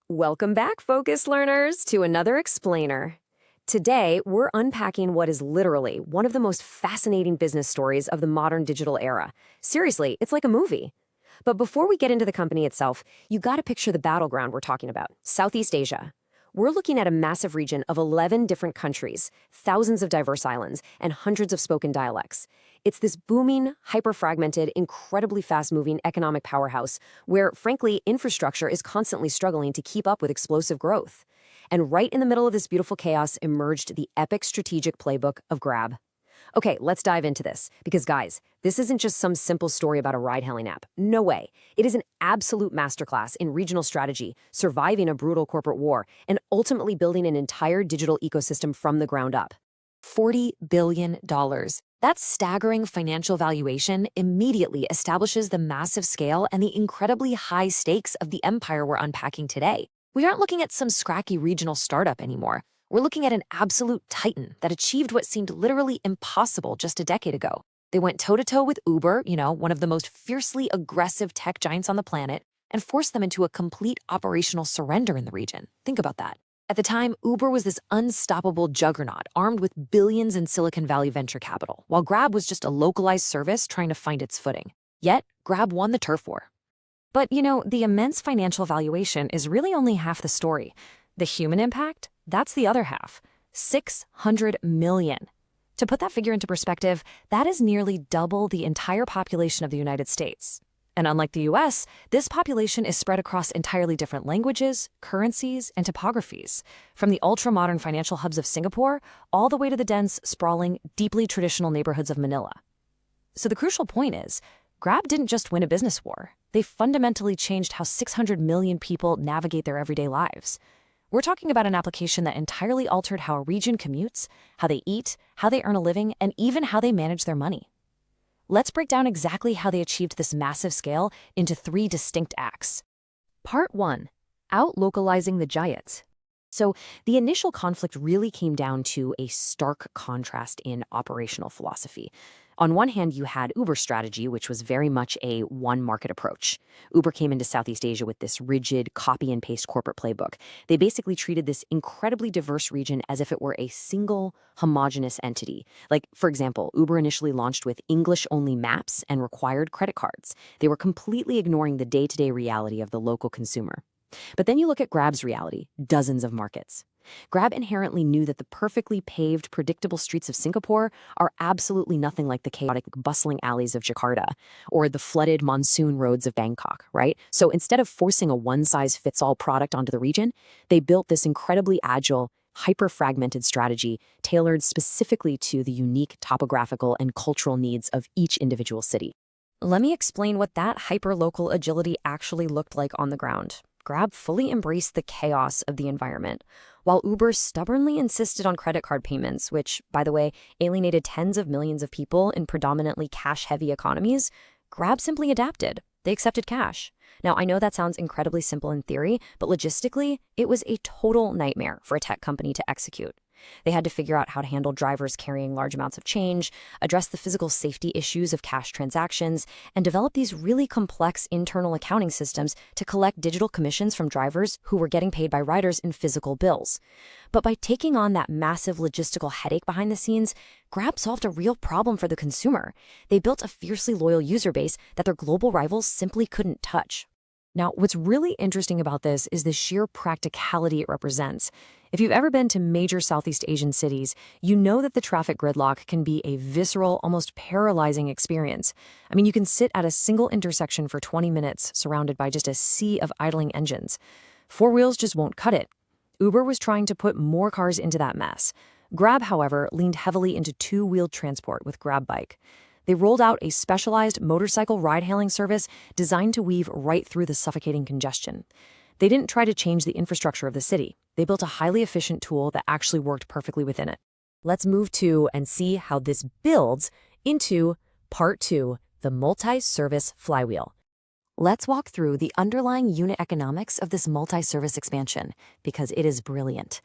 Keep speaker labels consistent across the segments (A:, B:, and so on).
A: Welcome back, Focus Learners, to another explainer. Today, we're unpacking what is literally one of the most fascinating business stories of the modern digital era. Seriously, it's like a movie. But before we get into the company itself, you gotta picture the battleground we're talking about, Southeast Asia. We're looking at a massive region of 11 different countries, thousands of diverse islands, and hundreds of spoken dialects. It's this booming, hyper-fragmented, incredibly fast-moving economic powerhouse where, frankly, infrastructure is constantly struggling to keep up with explosive growth. And right in the middle of this beautiful chaos emerged the epic strategic playbook of Grab. Okay, let's dive into this, because guys, this isn't just some simple story about a ride-hailing app. No way. It is an absolute masterclass in regional strategy, surviving a brutal corporate war, and ultimately building an entire digital ecosystem from the ground up. $40 billion. That staggering financial valuation immediately establishes the massive scale and the incredibly high stakes of the empire we're unpacking today. We aren't looking at some scracky regional startup anymore. We're looking at an absolute titan that achieved what seemed literally impossible just a decade ago. They went toe-to-toe with Uber, one of the most fiercely aggressive tech giants on the planet, and forced them into a complete operational surrender in the region. Think about that. At the time, Uber was this unstoppable juggernaut armed with billions in Silicon Valley venture capital, while Grab was just a localized service trying to find its footing. Yet, Grab won the turf war. But, the immense financial valuation is really only half the story. The human impact? That's the other half. 600 million. To put that figure into perspective, that is nearly double the entire population of the United States. And unlike the US, this population is spread across entirely different languages, currencies, and topographies, from the ultra-modern financial hubs of Singapore all the way to the dense, sprawling, deeply traditional neighborhoods of Manila. So the crucial point is, Grab didn't just win a business war. They fundamentally changed how 600 million people navigate their everyday lives. We're talking about an application that entirely altered how a region commutes, how they eat, how they earn a living, and even how they manage their money. Let's break down exactly how they achieved this massive scale into 3 distinct acts. Part 1. Out-localizing the giants. So the initial conflict really came down to a stark contrast in operational philosophy. On one hand, you had Uber's strategy, which was very much a one-market approach. Uber came into Southeast Asia with this rigid copy-and-paste corporate playbook. They basically treated this incredibly diverse region as if it were a single, homogeneous entity. Like, for example, Uber initially launched with English-only maps and required credit cards. They were completely ignoring the day-to-day reality of the local consumer. But then you look at Grab's reality, dozens of markets. Grab inherently knew that the perfectly paved, predictable streets of Singapore are absolutely nothing like the chaotic, bustling alleys of Jakarta or the flooded monsoon roads of Bangkok, right? So instead of forcing a one-size-fits-all product onto the region, they built this incredibly agile, hyper-fragmented strategy tailored specifically to the unique topographical and cultural needs of each individual city. Let me explain what that hyper-local agility actually looked like on the ground. Grab fully embraced the chaos of the environment, while Uber stubbornly insisted on credit card payments, which, by the way, alienated tens of millions of people in predominantly cash-heavy economies. Grab simply adapted. They accepted cash. Now, I know that sounds incredibly simple in theory, but logistically, it was a total nightmare for a tech company to execute. They had to figure out how to handle drivers carrying large amounts of change, address the physical safety issues of cash transactions, and develop these really complex internal accounting systems to collect digital commissions from drivers who were getting paid by riders in physical bills. But by taking on that massive logistical headache behind the scenes, Grab solved a real problem for the consumer. They built a fiercely loyal user base that their global rivals simply couldn't touch. Now, what's really interesting about this is the sheer practicality it represents. If you've ever been to major Southeast Asian cities, you know that the traffic gridlock can be a visceral, almost paralyzing experience. I mean, you can sit at a single intersection for 20 minutes surrounded by just a sea of idling engines. Four wheels just won't cut it. Uber was trying to put more cars into that mess. Grab, however, leaned heavily into two-wheeled transport with Grab Bike. They rolled out a specialized motorcycle ride-hailing service designed to weave right through the suffocating congestion. They didn't try to change the infrastructure of the city. They built a highly efficient tool that actually worked perfectly within it. Let's move to and see how this builds into Part 2, the multi-service flywheel. Let's walk through the underlying unit economics of this multi-service expansion, because it is brilliant.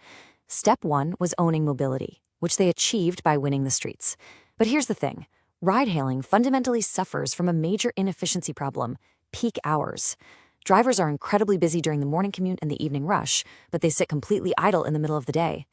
A: Step 1 was owning mobility, which they achieved by winning the streets. But here's the thing. Ride-hailing fundamentally suffers from a major inefficiency problem: peak hours. Drivers are incredibly busy during the morning commute and the evening rush, but they sit completely idle in the middle of the day.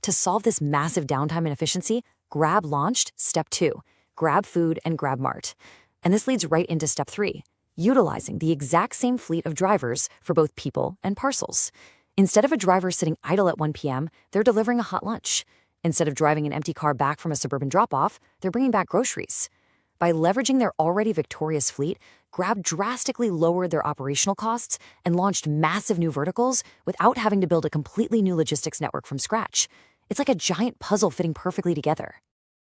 A: To solve this massive downtime and efficiency, Grab launched Step 2, Grab Food and Grab Mart. And this leads right into Step 3, utilizing the exact same fleet of drivers for both people and parcels. Instead of a driver sitting idle at 1 p.m., they're delivering a hot lunch. Instead of driving an empty car back from a suburban drop-off, they're bringing back groceries. By leveraging their already victorious fleet, Grab drastically lowered their operational costs and launched massive new verticals without having to build a completely new logistics network from scratch. It's like a giant puzzle fitting perfectly together.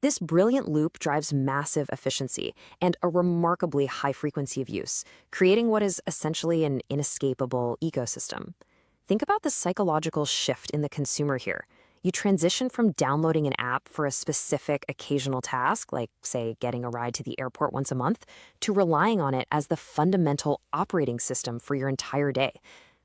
A: This brilliant loop drives massive efficiency and a remarkably high frequency of use, creating what is essentially an inescapable ecosystem. Think about the psychological shift in the consumer here. You transition from downloading an app for a specific occasional task, like, say, getting a ride to the airport once a month, to relying on it as the fundamental operating system for your entire day.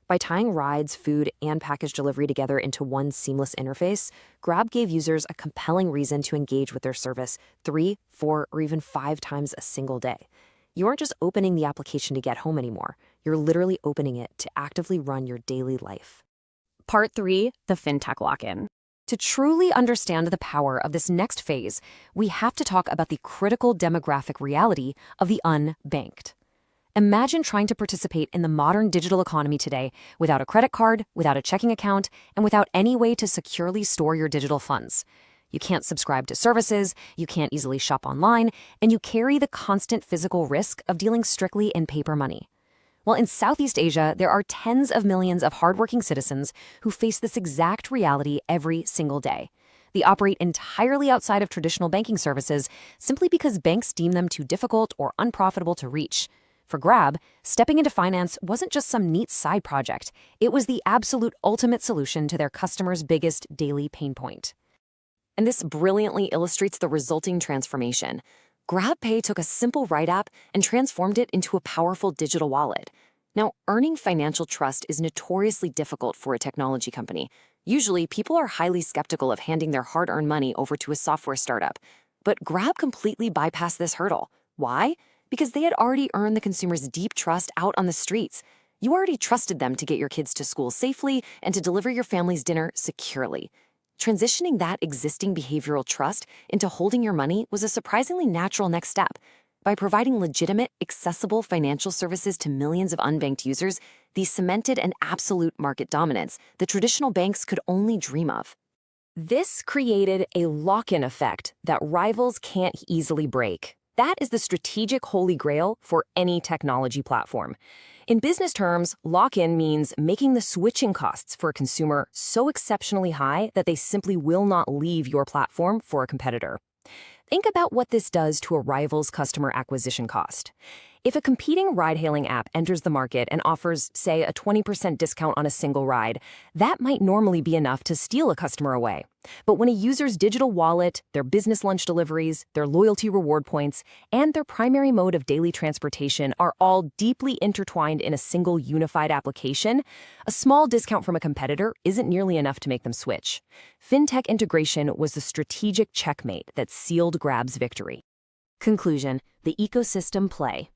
A: By tying rides, food, and package delivery together into one seamless interface, Grab gave users a compelling reason to engage with their service 3, 4, or even 5 times a single day. You aren't just opening the application to get home anymore. You're literally opening it to actively run your daily life.
B: Part 3, the FinTech lock-in.
A: To truly understand the power of this next phase, we have to talk about the critical demographic reality of the unbanked. Imagine trying to participate in the modern digital economy today without a credit card, without a checking account, and without any way to securely store your digital funds. You can't subscribe to services, you can't easily shop online, and you carry the constant physical risk of dealing strictly in paper money. Well, in Southeast Asia, there are tens of millions of hardworking citizens who face this exact reality every single day. They operate entirely outside of traditional banking services simply because banks deem them too difficult or unprofitable to reach. For Grab, stepping into finance wasn't just some neat side project. It was the absolute ultimate solution to their customers' biggest daily pain point. And this brilliantly illustrates the resulting transformation. GrabPay took a simple Ride app and transformed it into a powerful digital wallet. Now, earning financial trust is notoriously difficult for a technology company. Usually, people are highly skeptical of handing their hard-earned money over to a software startup. But Grab completely bypassed this hurdle. Why? Because they had already earned the consumer's deep trust out on the streets. You already trusted them to get your kids to school safely and to deliver your family's dinner securely. Transitioning that existing behavioral trust into holding your money was a surprisingly natural next step. By providing legitimate, accessible financial services to millions of unbanked users, these cemented an absolute market dominance that traditional banks could only dream of.
B: This created a lock-in effect that rivals can't easily break. That is the strategic holy grail for any technology platform. In business terms, lock-in means making the switching costs for a consumer so exceptionally high that they simply will not leave your platform for a competitor. Think about what this does to a rival's customer acquisition cost. If a competing ride-hailing app enters the market and offers, say, a 20% discount on a single ride, that might normally be enough to steal a customer away. But when a user's digital wallet, their business lunch deliveries, their loyalty reward points, and their primary mode of daily transportation are all deeply intertwined in a single unified application, a small discount from a competitor isn't nearly enough to make them switch. FinTech integration was the strategic checkmate that sealed Grab's victory. Conclusion: the ecosystem play.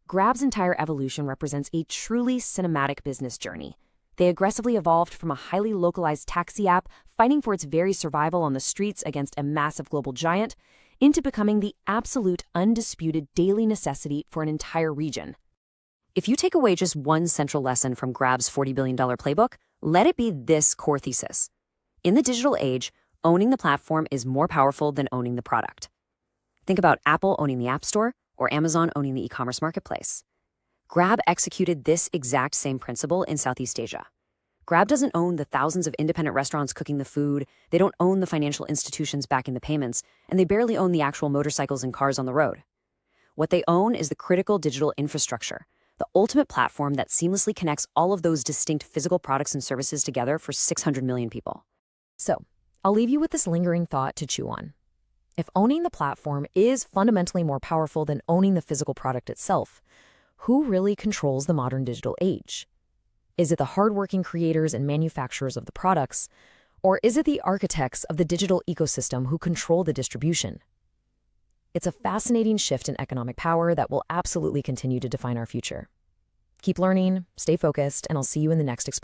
B: Grab's entire evolution represents a truly cinematic business journey. They aggressively evolved from a highly localized taxi app, fighting for its very survival on the streets against a massive global giant, into becoming the absolute, undisputed daily necessity for an entire region. If you take away just one central lesson from Grab's $40 billion playbook, let it be this core thesis. In the digital age, owning the platform is more powerful than owning the product. Think about Apple owning the App Store or Amazon owning the e-commerce marketplace. Grab executed this exact same principle in Southeast Asia. Grab doesn't own the thousands of independent restaurants cooking the food, they don't own the financial institutions backing the payments, and they barely own the actual motorcycles and cars on the road. What they own is the critical digital infrastructure, the ultimate platform that seamlessly connects all of those distinct physical products and services together for 600 million people. So, I'll leave you with this lingering thought to chew on. If owning the platform is fundamentally more powerful than owning the physical product itself, who really controls the modern digital age? Is it the hardworking creators and manufacturers of the products, or is it the architects of the digital ecosystem who control the distribution? It's a fascinating shift in economic power that will absolutely continue to define our future.
A: Keep learning, stay focused, and I'll see you in the next explainer.